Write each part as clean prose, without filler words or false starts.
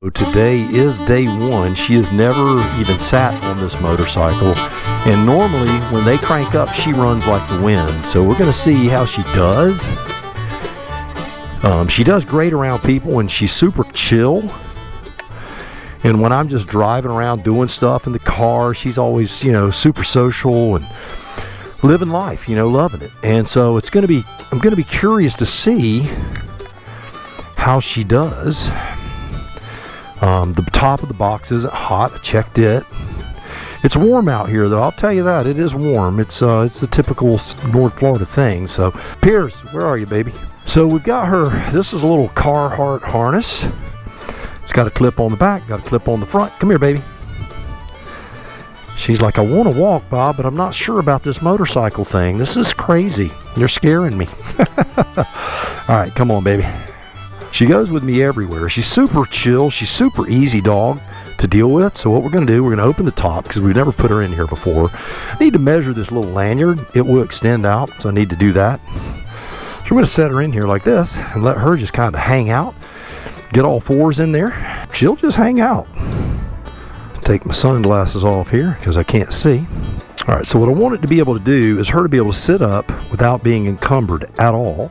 Today is day one. She has never even sat on this motorcycle, and normally when they crank up she runs like the wind, so we're going to see how she does. She does great around people and she's super chill, and when I'm just driving around doing stuff in the car, she's always, you know, super social and living life, you know, loving it. And so I'm going to be curious to see how she does. The top of the box isn't hot. I checked it. It's warm out here, though. I'll tell you that. It is warm. It's the typical North Florida thing. So, Pierce, where are you, baby? So we've got her. This is a little Carhartt harness. It's got a clip on the back, got a clip on the front. Come here, baby. She's like, I want to walk, Bob, but I'm not sure about this motorcycle thing. This is crazy. You're scaring me. All right, come on, baby. She goes with me everywhere. She's super chill. She's super easy dog to deal with. So what we're going to do, we're going to open the top because we've never put her in here before. I need to measure this little lanyard. It will extend out, so I need to do that. So we're going to set her in here like this and let her just kind of hang out. Get all fours in there. She'll just hang out. Take my sunglasses off here because I can't see. All right, so what I want it to be able to do is her to be able to sit up without being encumbered at all.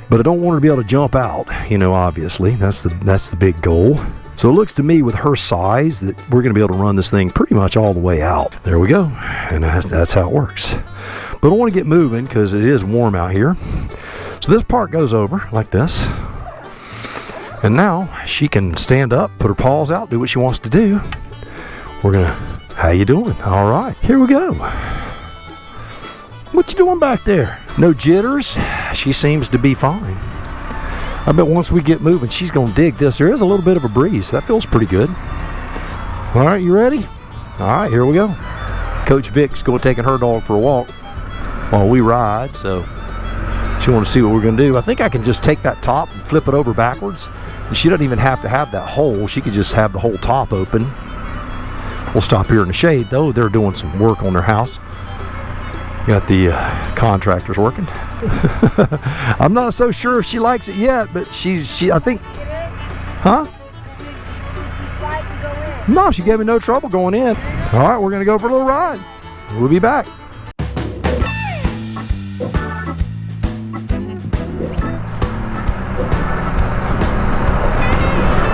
But I don't want her to be able to jump out, you know, obviously. That's the big goal. So it looks to me with her size that we're going to be able to run this thing pretty much all the way out. There we go. And that's how it works. But I want to get moving because it is warm out here. So this part goes over like this. And now she can stand up, put her paws out, do what she wants to do. We're going to, how you doing? All right, here we go. What you doing back there? No jitters. She seems to be fine. I bet once we get moving, she's going to dig this. There is a little bit of a breeze. That feels pretty good. All right, you ready? All right, here we go. Coach Vic's going to take her dog for a walk while we ride, so she wants to see what we're going to do. I think I can just take that top and flip it over backwards. And she doesn't even have to have that hole. She could just have the whole top open. We'll stop here in the shade, though. They're doing some work on their house. Got the contractors working. I'm not so sure if she likes it yet, but I think, huh? No, she gave me no trouble going in. All right, we're gonna go for a little ride. We'll be back.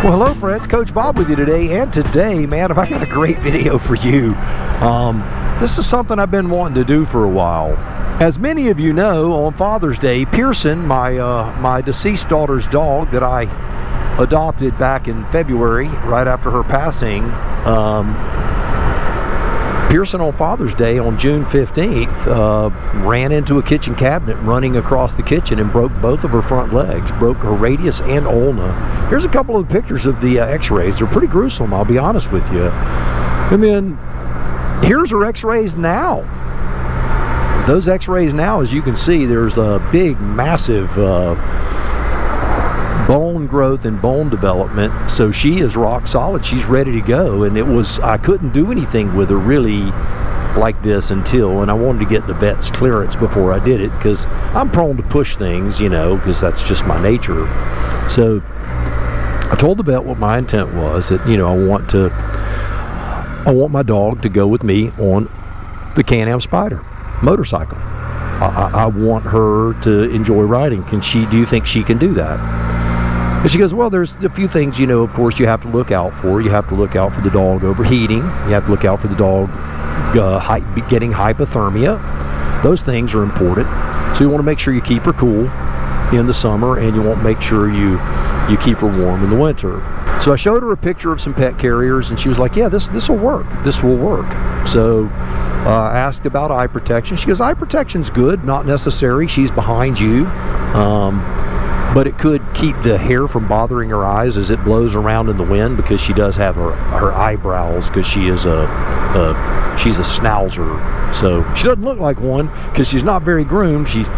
Well, hello friends, Coach Bob with you today, and today, man, have I got a great video for you. This is something I've been wanting to do for a while. As many of you know, on Father's Day, Pearson, my deceased daughter's dog that I adopted back in February, right after her passing, Pearson on Father's Day on June 15th ran into a kitchen cabinet running across the kitchen and broke both of her front legs, broke her radius and ulna. Here's a couple of pictures of the x-rays. They're pretty gruesome, I'll be honest with you. And then here's her x-rays now. Those x-rays now, as you can see, there's a big, massive bone growth and bone development. So she is rock solid. She's ready to go. And I couldn't do anything with her really like this and I wanted to get the vet's clearance before I did it because I'm prone to push things, you know, because that's just my nature. So I told the vet what my intent was, that, you know, I want my dog to go with me on the Can-Am Spyder motorcycle. I want her to enjoy riding. Do you think she can do that? And she goes, well, there's a few things, you know, of course, you have to look out for. You have to look out for the dog overheating. You have to look out for the dog getting hypothermia. Those things are important. So you want to make sure you keep her cool in the summer, and you want to make sure you keep her warm in the winter. So I showed her a picture of some pet carriers, and she was like, yeah, this will work. This will work. So I asked about eye protection. She goes, eye protection's good, not necessary. She's behind you. But it could keep the hair from bothering her eyes as it blows around in the wind, because she does have her eyebrows, because she is she's a schnauzer. So she doesn't look like one because she's not very groomed. She's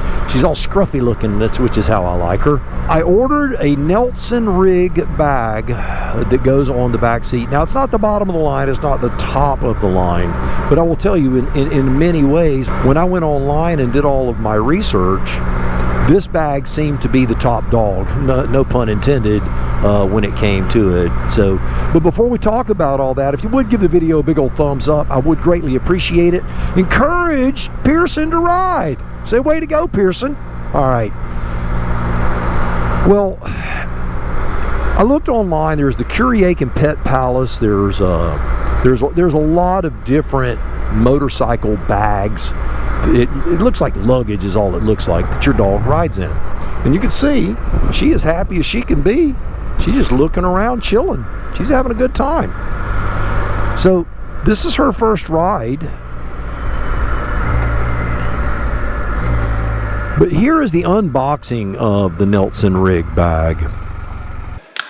all scruffy looking, which is how I like her. I ordered a Nelson RIGG bag that goes on the back seat. Now, it's not the bottom of the line, it's not the top of the line, but I will tell you in many ways, when I went online and did all of my research, this bag seemed to be the top dog, no pun intended, when it came to it. So, but before we talk about all that, if you would give the video a big old thumbs up, I would greatly appreciate it. Encourage Pearson to ride. Say, way to go, Pearson. All right. Well, I looked online. There's the Curiaken Pet Palace. There's a lot of different motorcycle bags. It looks like luggage is all it looks like that your dog rides in. And you can see she is happy as she can be. She's just looking around, chilling. She's having a good time. So this is her first ride. But here is the unboxing of the Nelson RIGG bag.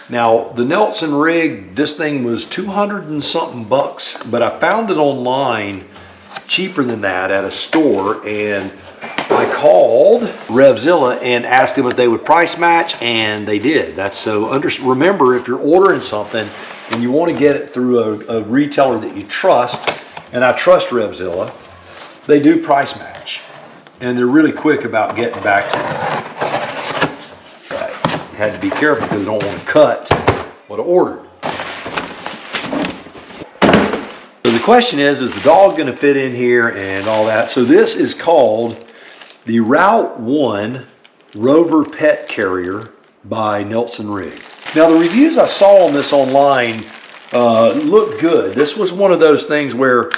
Now, the Nelson RIGG, this thing was 200 and something bucks, but I found it online cheaper than that at a store, and I called Revzilla and asked them if they would price match, and they did. That's so, remember, if you're ordering something and you want to get it through a retailer that you trust, and I trust Revzilla, they do price match, and they're really quick about getting back to you. But you had to be careful because you don't want to cut what I ordered. So the question is the dog going to fit in here and all that? So this is called the Route 1 Rover Pet Carrier by Nelson RIGG. Now the reviews I saw on this online looked good. This was one of those things where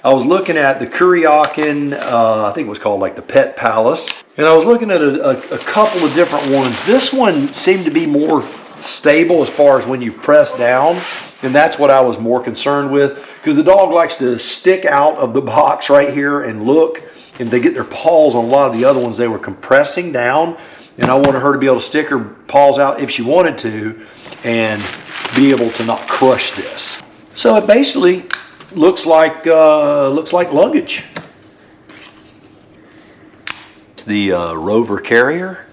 I was looking at the Curiaken, I think it was called like the Pet Palace, and I was looking at a couple of different ones. This one seemed to be more stable as far as when you press down, and that's what I was more concerned with, because the dog likes to stick out of the box right here and look, and they get their paws on a lot of the other ones. They were compressing down, and I wanted her to be able to stick her paws out if she wanted to and be able to not crush this. So it basically looks like luggage. It's the Rover Carrier,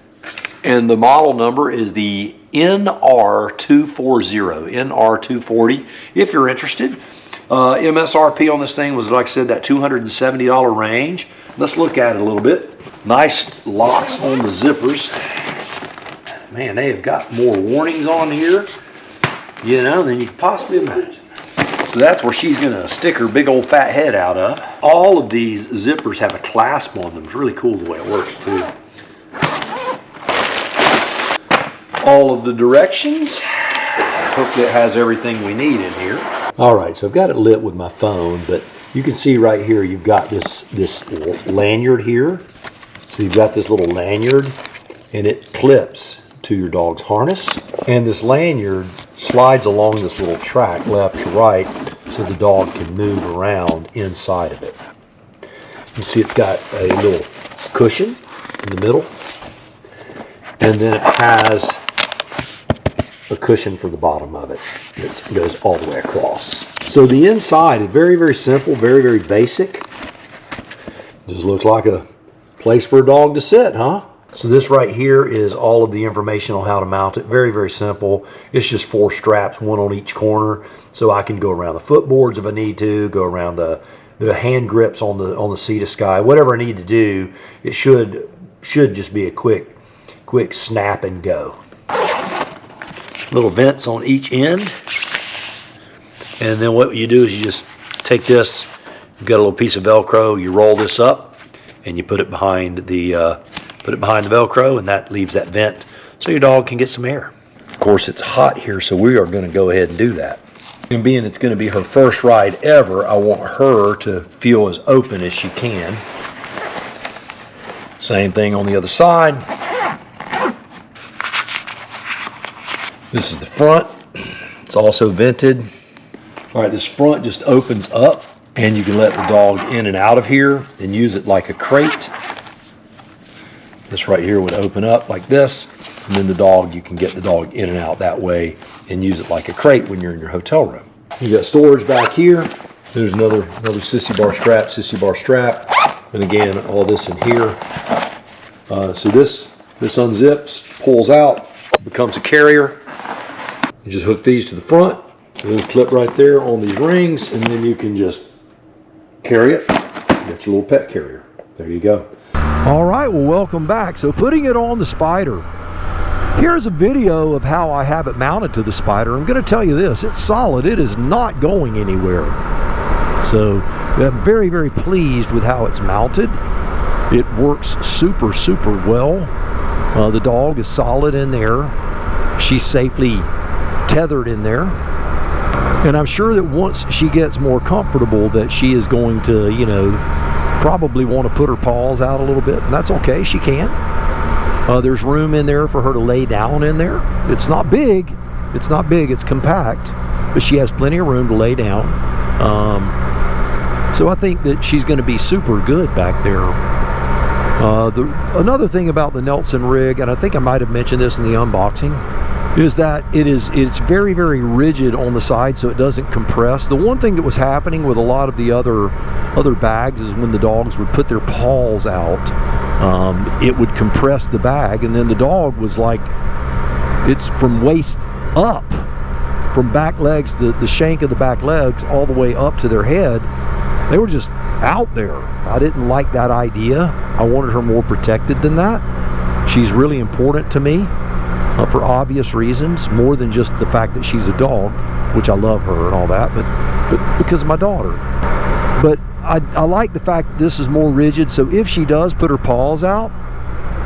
and the model number is the NR240, NR240, if you're interested. MSRP on this thing was, like I said, that $270 range. Let's look at it a little bit. Nice locks on the zippers. Man, they have got more warnings on here, you know, than you could possibly imagine. So that's where she's going to stick her big old fat head out of. All of these zippers have a clasp on them. It's really cool the way it works too. All of the directions. Hopefully it has everything we need in here. All right, so I've got it lit with my phone, but you can see right here you've got this lanyard here. So you've got this little lanyard, and it clips to your dog's harness. And this lanyard slides along this little track left to right so the dog can move around inside of it. You see it's got a little cushion in the middle, and then it has a cushion for the bottom of it. It goes all the way across. So the inside is very, very simple, very, very basic. Just looks like a place for a dog to sit, huh? So this right here is all of the information on how to mount it. Very, very simple. It's just 4 straps, one on each corner. So I can go around the footboards if I need to, go around the hand grips on the seat of Sky. Whatever I need to do, it should just be a quick snap and go. Little vents on each end. And then what you do is you just take this, you've got a little piece of Velcro, you roll this up, and you put it behind the Velcro, and that leaves that vent so your dog can get some air. Of course, it's hot here, so we are going to go ahead and do that. And being it's going to be her first ride ever, I want her to feel as open as she can. Same thing on the other side. This is the front. It's also vented. All right, this front just opens up, and you can let the dog in and out of here and use it like a crate. This right here would open up like this, and then you can get the dog in and out that way and use it like a crate when you're in your hotel room. You got storage back here. There's another sissy bar strap, and again, all this in here. So this unzips, pulls out, becomes a carrier. You just hook these to the front, and then clip right there on these rings, and then you can just carry it. You got your little pet carrier. There you go. All right, well, welcome back. So putting it on the Spyder. Here's a video of how I have it mounted to the Spyder. I'm going to tell you this, it's solid. It is not going anywhere. So I'm very, very pleased with how it's mounted. It works super, super well. The dog is solid in there. She's safely tethered in there. And I'm sure that once she gets more comfortable that she is going to, you know, probably want to put her paws out a little bit, and that's okay, she can. There's room in there for her to lay down in there. It's not big, it's compact, but she has plenty of room to lay down. So I think that she's going to be super good back there. Another thing about the Nelson rig, and I think I might have mentioned this in the unboxing, is that it's very, very rigid on the side, so it doesn't compress. The one thing that was happening with a lot of the other bags is when the dogs would put their paws out, it would compress the bag, and then the dog was like, it's from waist up, from back legs, the shank of the back legs all the way up to their head. They were just out there. I didn't like that idea. I wanted her more protected than that. She's really important to me. For obvious reasons, more than just the fact that she's a dog, which I love her and all that, but because of my daughter. But I like the fact that this is more rigid, so if she does put her paws out,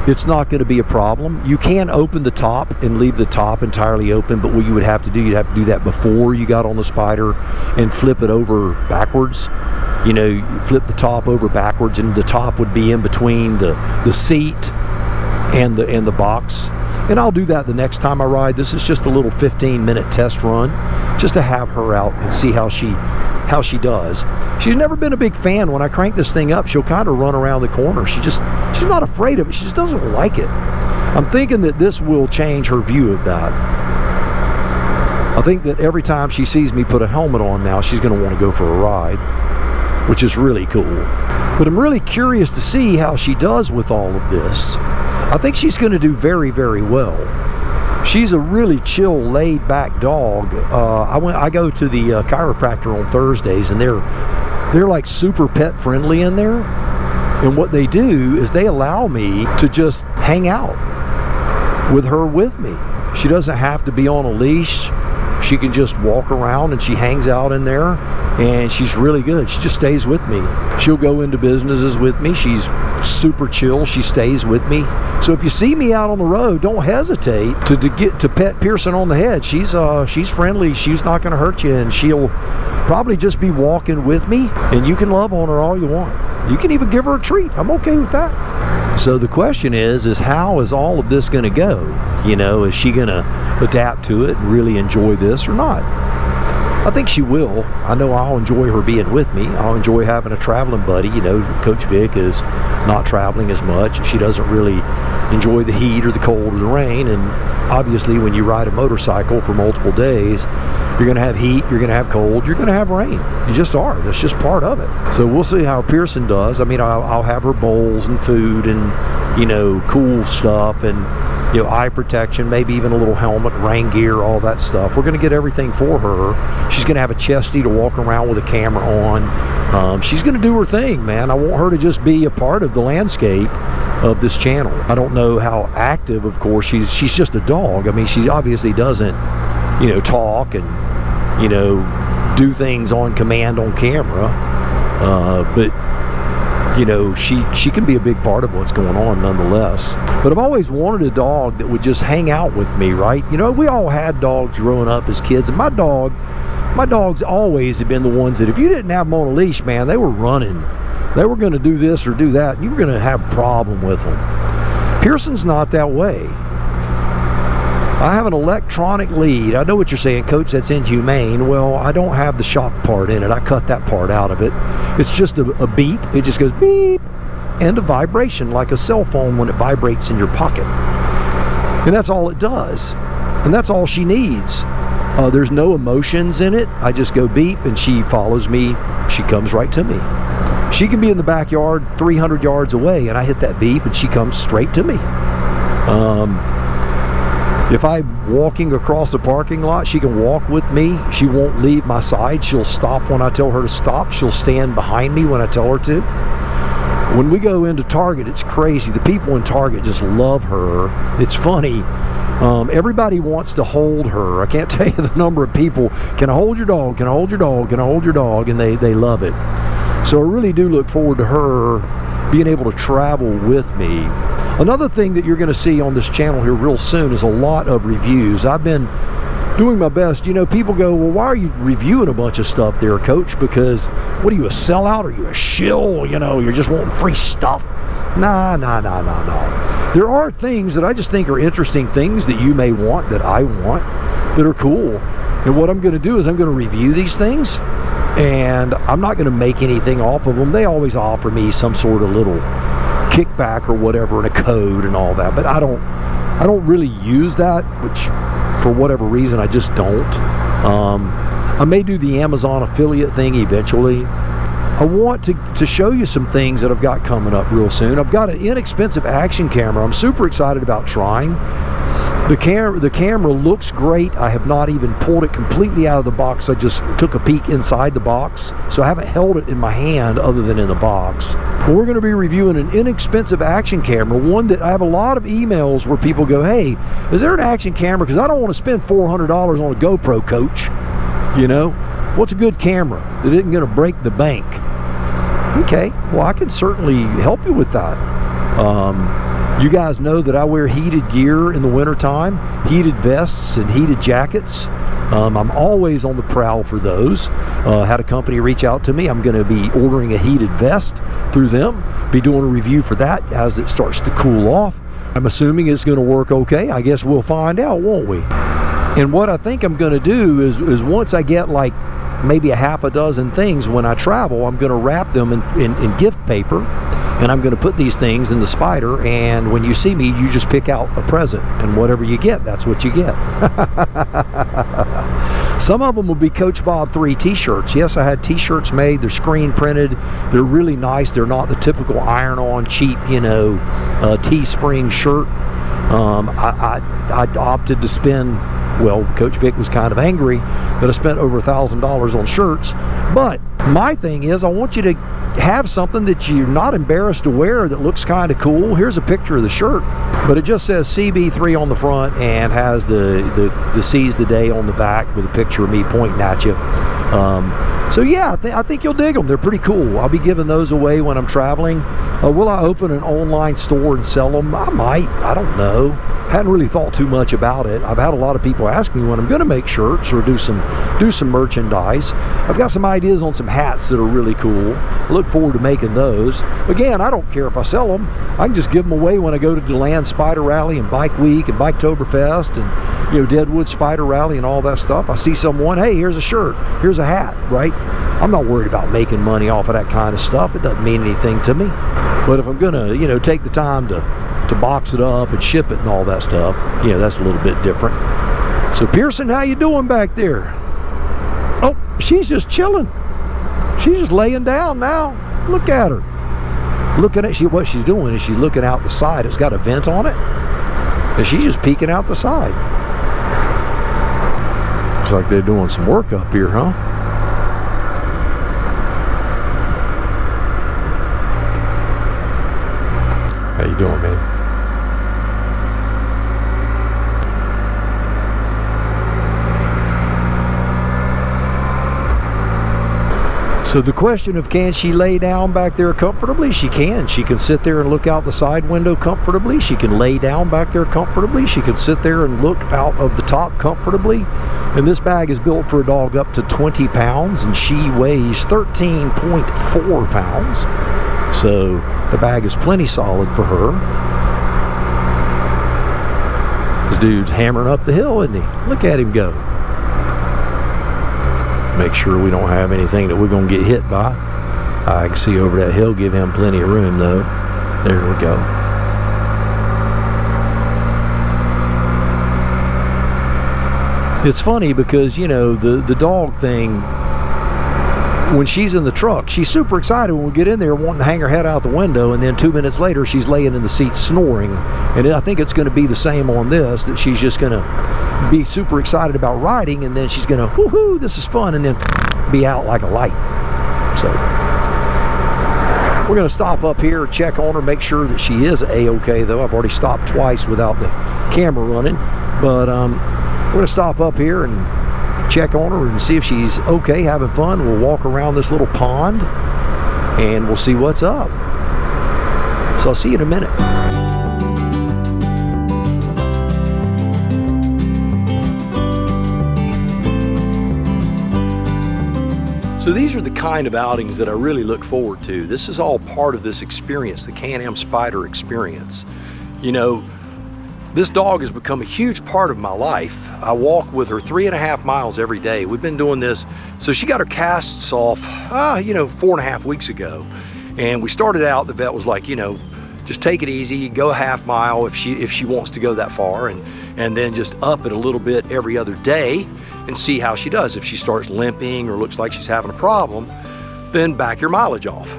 it's not going to be a problem. You can open the top and leave the top entirely open, but what you would have to do, you'd have to do that before you got on the Spyder and flip it over backwards. You know, you flip the top over backwards, and the top would be in between the seat and the box. And I'll do that the next time I ride. This is just a little 15-minute test run, just to have her out and see how she does. She's never been a big fan. When I crank this thing up, she'll kind of run around the corner. She's not afraid of it. She just doesn't like it. I'm thinking that this will change her view of that. I think that every time she sees me put a helmet on now, she's going to want to go for a ride, which is really cool. But I'm really curious to see how she does with all of this. I think she's going to do very, very well. She's a really chill, laid-back dog. I go to the chiropractor on Thursdays, and they're like super pet friendly in there. And what they do is they allow me to just hang out with her with me. She doesn't have to be on a leash. She can just walk around, and she hangs out in there, and she's really good. She just stays with me. She'll go into businesses with me. She's super chill. She stays with me. So if you see me out on the road, don't hesitate to pet Pearson on the head. She's friendly. She's not going to hurt you, and she'll probably just be walking with me, and you can love on her all you want. You can even give her a treat. I'm okay with that. So the question is how is all of this going to go? You know, is she going to adapt to it and really enjoy this or not? I think she will. I know I'll enjoy her being with me. I'll enjoy having a traveling buddy. You know, Coach Vic is not traveling as much. She doesn't really enjoy the heat or the cold or the rain. And obviously when you ride a motorcycle for multiple days, you're going to have heat, you're going to have cold, you're going to have rain. You just are. That's just part of it. So we'll see how Pearson does. I mean, I'll have her bowls and food and, you know, cool stuff and, you know, eye protection, maybe even a little helmet, rain gear, all that stuff. We're going to get everything for her. She's going to have a chesty to walk around with a camera on. She's going to do her thing, man. I want her to just be a part of the landscape of this channel. I don't know how active, of course. She's just a dog. I mean, she obviously doesn't, you know, talk and, you know, do things on command on camera. But you know, she can be a big part of what's going on nonetheless. But I've always wanted a dog that would just hang out with me, right? You know, we all had dogs growing up as kids, and my dogs always have been the ones that if you didn't have them on a leash, man, they were running. They were going to do this or do that, and you were going to have a problem with them. Pearson's not that way. I have an electronic lead. I know what you're saying, Coach, that's inhumane. Well, I don't have the shock part in it. I cut that part out of it. It's just a beep. It just goes beep, and a vibration like a cell phone when it vibrates in your pocket. And that's all it does. And that's all she needs. There's no emotions in it. I just go beep, and she follows me. She comes right to me. She can be in the backyard 300 yards away, and I hit that beep, and she comes straight to me. If I'm walking across the parking lot, she can walk with me. She won't leave my side. She'll stop when I tell her to stop. She'll stand behind me when I tell her to. When we go into Target, it's crazy. The people in Target just love her. It's funny. Everybody wants to hold her. I can't tell you the number of people. Can I hold your dog? Can I hold your dog? Can I hold your dog? And they love it. So I really do look forward to her being able to travel with me. Another thing that you're going to see on this channel here real soon is a lot of reviews. I've been doing my best. You know, people go, well, why are you reviewing a bunch of stuff there, Coach? Because what are you, a sellout? Are you a shill? You know, you're just wanting free stuff. Nah. There are things that I just think are interesting things that you may want, that I want, that are cool. And what I'm going to do is I'm going to review these things, and I'm not going to make anything off of them. They always offer me some sort of little kickback or whatever, and a code and all that, but I don't really use that, which for whatever reason I just don't. I may do the Amazon affiliate thing eventually. I want to show you some things that I've got coming up real soon. I've got an inexpensive action camera I'm super excited about trying. The camera looks great. I have not even pulled it completely out of the box. I just took a peek inside the box, so I haven't held it in my hand other than in the box. But we're going to be reviewing an inexpensive action camera, one that I have a lot of emails where people go, hey, is there an action camera? Because I don't want to spend $400 on a GoPro, Coach. You know, what's a good camera that isn't going to break the bank? Okay, well, I can certainly help you with that. You guys know that I wear heated gear in the wintertime, heated vests and heated jackets. I'm always on the prowl for those. Had a company reach out to me. I'm going to be ordering a heated vest through them, be doing a review for that as it starts to cool off. I'm assuming it's going to work okay. I guess we'll find out, won't we? And what I think I'm going to do is once I get like maybe a half a dozen things when I travel, I'm going to wrap them in gift paper, and I'm going to put these things in the Spyder, and when you see me, you just pick out a present, and whatever you get, that's what you get. Some of them will be Coach Bob 3 t-shirts. Yes, I had t-shirts made. They're screen printed. They're really nice. They're not the typical iron-on cheap, you know, Teespring shirt. I opted to spend, well, Coach Vic was kind of angry that I spent over $1,000 on shirts. But my thing is, I want you to have something that you're not embarrassed to wear that looks kind of cool. Here's a picture of the shirt, but it just says CB3 on the front and has the seize the day on the back with a picture of me pointing at you. So yeah, I think you'll dig them. They're pretty cool. I'll be giving those away when I'm traveling. Will I open an online store and sell them? I might. I don't know. Hadn't really thought too much about it. I've had a lot of people ask me when I'm going to make shirts or do some merchandise. I've got some ideas on some hats that are really cool. I look forward to making those. Again, I don't care if I sell them. I can just give them away when I go to DeLand Spyder Rally and Bike Week and Biketoberfest and, you know, Deadwood Spyder Rally and all that stuff. I see someone, hey, here's a shirt, here's a hat, right? I'm not worried about making money off of that kind of stuff. It doesn't mean anything to me. But if I'm gonna, you know, take the time to box it up and ship it and all that stuff, you know, that's a little bit different. So Pearson, how you doing back there? Oh, she's just chilling. She's just laying down now. Look at her. Looking at what she's doing is she's looking out the side. It's got a vent on it, and she's just peeking out the side. Looks like they're doing some work up here, huh? How you doing, man? So the question of can she lay down back there comfortably? She can. She can sit there and look out the side window comfortably. She can lay down back there comfortably. She can sit there and look out of the top comfortably. And this bag is built for a dog up to 20 pounds, and she weighs 13.4 pounds. So the bag is plenty solid for her. This dude's hammering up the hill, isn't he? Look at him go. Make sure we don't have anything that we're going to get hit by. I can see over that hill, give him plenty of room though. There we go. It's funny because, you know, the dog thing, when she's in the truck, she's super excited when we get in there wanting to hang her head out the window, and then 2 minutes later she's laying in the seat snoring. And I think it's going to be the same on this, that she's just going to be super excited about riding, and then she's going to, woohoo, this is fun, and then be out like a light. So We're going to stop up here, check on her, make sure that she is A-okay, though. I've already stopped twice without the camera running. But we're going to stop up here and check on her and see if she's okay, having fun. We'll walk around this little pond and we'll see what's up. So I'll see you in a minute. So these are the kind of outings that I really look forward to. This is all part of this experience, the Can-Am Spyder experience. You know, this dog has become a huge part of my life. I walk with her 3.5 miles every day. We've been doing this. So she got her casts off, 4.5 weeks ago. And we started out, the vet was like, you know, just take it easy, go a half mile if she wants to go that far, and then just up it a little bit every other day and see how she does. If she starts limping or looks like she's having a problem, then back your mileage off.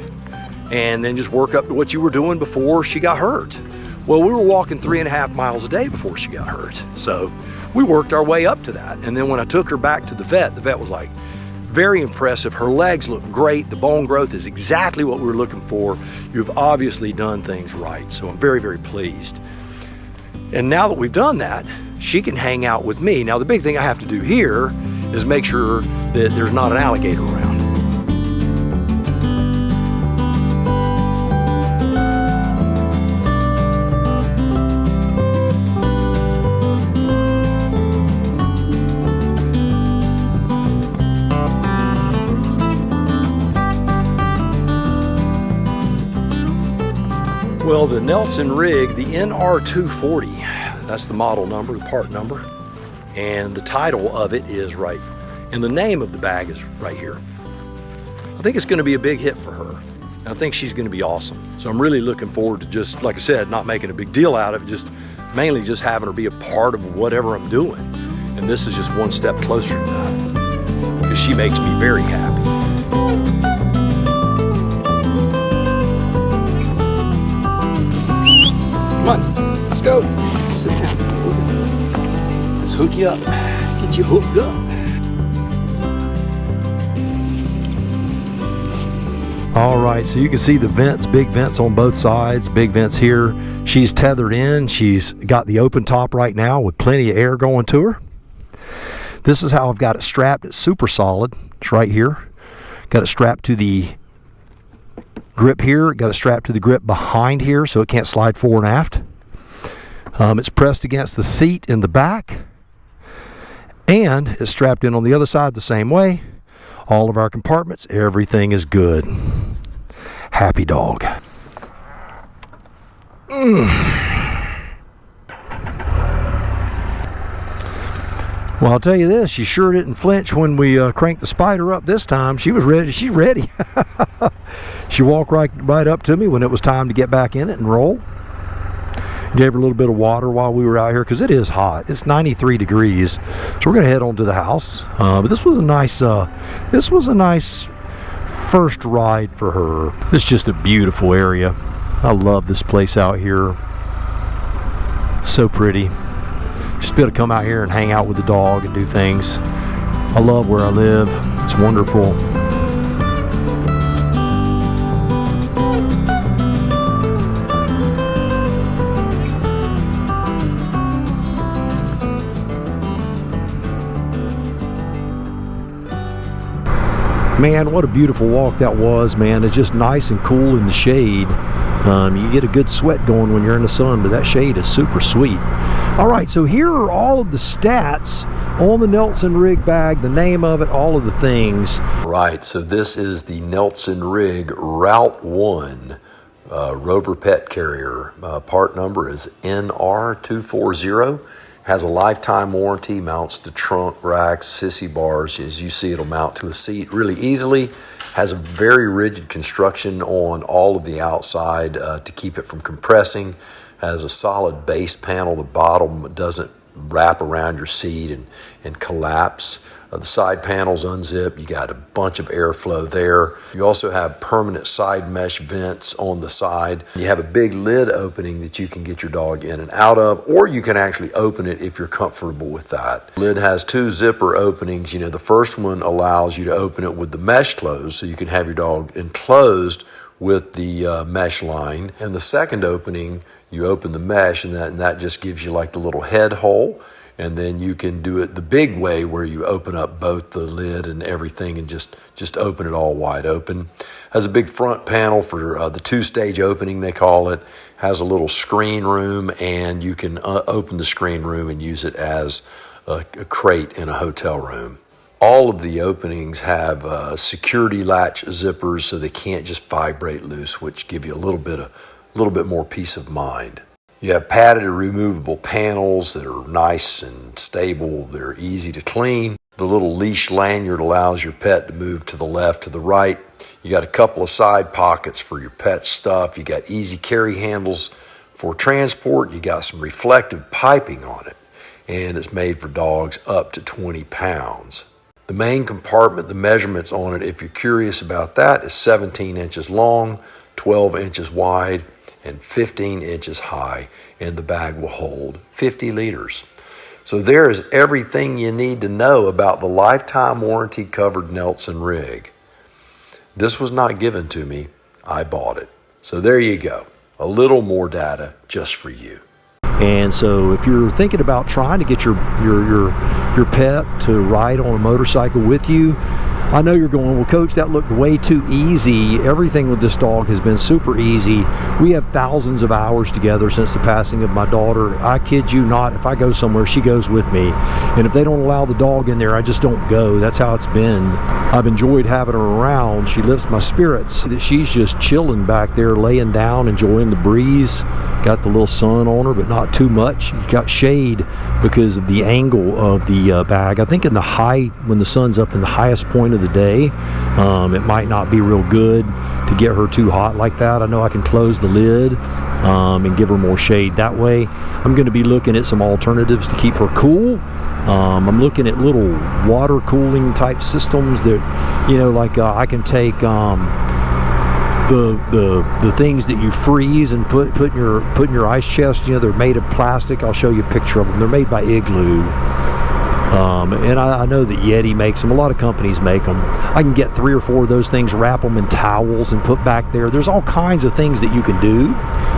And then just work up to what you were doing before she got hurt. Well, we were walking 3.5 miles a day before she got hurt. So we worked our way up to that. And then when I took her back to the vet was like, very impressive. Her legs look great. The bone growth is exactly what we were looking for. You've obviously done things right. So I'm very, very pleased. And now that we've done that, she can hang out with me. Now the big thing I have to do here is make sure that there's not an alligator around. Well, the Nelson RIGG, the NR240, that's the model number, the part number, and the title of it is right, and the name of the bag is right here. I think it's going to be a big hit for her, and I think she's going to be awesome. So I'm really looking forward to, just like I said, not making a big deal out of it, just mainly just having her be a part of whatever I'm doing. And this is just one step closer to that, because she makes me very happy. Come on, let's go. Sit down. Let's hook you up. Get you hooked up. All right, so you can see the vents, big vents on both sides, big vents here. She's tethered in. She's got the open top right now with plenty of air going to her. This is how I've got it strapped. It's super solid. It's right here. Got it strapped to the grip here. Got it strapped to the grip behind here so it can't slide forward and aft. It's pressed against the seat in the back, and it's strapped in on the other side the same way. All of our compartments, everything is good. Happy dog. Well, I'll tell you this, she sure didn't flinch when we cranked the Spyder up this time. She was ready. She's ready. She walked right up to me when it was time to get back in it and roll. Gave her a little bit of water while we were out here because it is hot. It's 93 degrees. So we're going to head on to the house. But this was a nice first ride for her. It's just a beautiful area. I love this place out here. So pretty. Just be able to come out here and hang out with the dog and do things. I love where I live. It's wonderful. Man, what a beautiful walk that was, man. It's just nice and cool in the shade. You get a good sweat going when you're in the sun, but that shade is super sweet. All right, so here are all of the stats on the Nelson RIGG bag, the name of it, all of the things. Right, so this is the Nelson RIGG Route 1 Rover Pet Carrier. Part number is NR240. Has a lifetime warranty, mounts to trunk racks, sissy bars. As you see, it'll mount to a seat really easily. Has a very rigid construction on all of the outside to keep it from compressing. Has a solid base panel. The bottom doesn't wrap around your seat and collapse. The side panels unzip. You got a bunch of airflow there. You also have permanent side mesh vents on the side. You have a big lid opening that you can get your dog in and out of, or you can actually open it if you're comfortable with that. Lid has 2 zipper openings. You know, the first one allows you to open it with the mesh closed, so you can have your dog enclosed with the mesh line. And the second opening, you open the mesh, and that just gives you like the little head hole. And then you can do it the big way where you open up both the lid and everything and just open it all wide open. Has a big front panel for the two-stage opening, they call it. Has a little screen room, and you can open the screen room and use it as a crate in a hotel room. All of the openings have security latch zippers, so they can't just vibrate loose, which give you a little bit more peace of mind. You have padded or removable panels that are nice and stable. They're easy to clean. The little leash lanyard allows your pet to move to the left, to the right. You got a couple of side pockets for your pet stuff. You got easy carry handles for transport. You got some reflective piping on it, and it's made for dogs up to 20 pounds. The main compartment, the measurements on it, if you're curious about that, is 17 inches long, 12 inches wide, and 15 inches high, and the bag will hold 50 liters. So there is everything you need to know about the lifetime warranty covered Nelson rig. This was not given to me, I bought it. So there you go, a little more data just for you. And so if you're thinking about trying to get your pet to ride on a motorcycle with you, I know you're going, well, Coach, that looked way too easy. Everything with this dog has been super easy. We have thousands of hours together since the passing of my daughter. I kid you not, if I go somewhere, she goes with me. And if they don't allow the dog in there, I just don't go. That's how it's been. I've enjoyed having her around. She lifts my spirits. She's just chilling back there, laying down, enjoying the breeze. Got the little sun on her, but not too much. You got shade because of the angle of the bag. I think in the high, when the sun's up in the highest point of the day, it might not be real good to get her too hot like that. I know I can close the lid and give her more shade that way. I'm going to be looking at some alternatives to keep her cool. I'm looking at little water cooling type systems that, you know, like I can take the things that you freeze and put in your ice chest. You know, they're made of plastic. I'll show you a picture of them. They're made by Igloo. And I know that Yeti makes them. A lot of companies make them. I can get 3 or 4 of those things, wrap them in towels and put back there. There's all kinds of things that you can do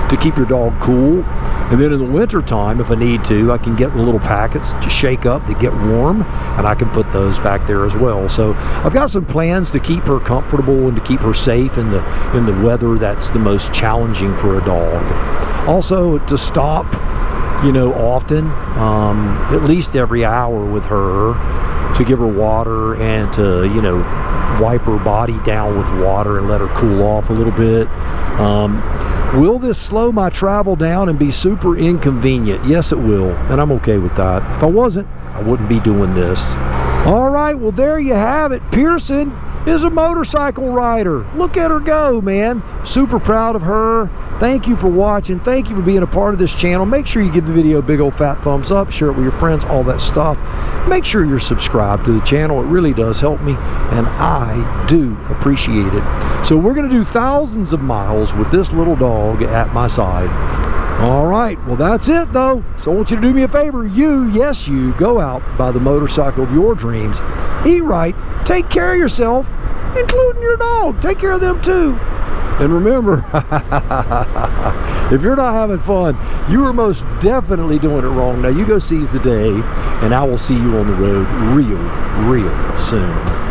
to keep your dog cool. And then in the winter time, if I need to, I can get the little packets to shake up that get warm, and I can put those back there as well. So I've got some plans to keep her comfortable and to keep her safe in the weather that's the most challenging for a dog. Also, to stop, you know, often, at least every hour with her, to give her water and to, you know, wipe her body down with water and let her cool off a little bit. Will this slow my travel down and be super inconvenient? Yes, it will, and I'm okay with that. If I wasn't, I wouldn't be doing this. All right, well, there you have it. Pearson is a motorcycle rider. Look at her go, man. Super proud of her. Thank you for watching. Thank you for being a part of this channel. Make sure you give the video a big old fat thumbs up, share it with your friends, all that stuff. Make sure you're subscribed to the channel. It really does help me, and I do appreciate it. So we're going to do thousands of miles with this little dog at my side. All right, well, that's it, though. So I want you to do me a favor. Yes, you, go out, buy the motorcycle of your dreams. Eat right, take care of yourself, including your dog. Take care of them, too. And remember, if you're not having fun, you are most definitely doing it wrong. Now, you go seize the day, and I will see you on the road real soon.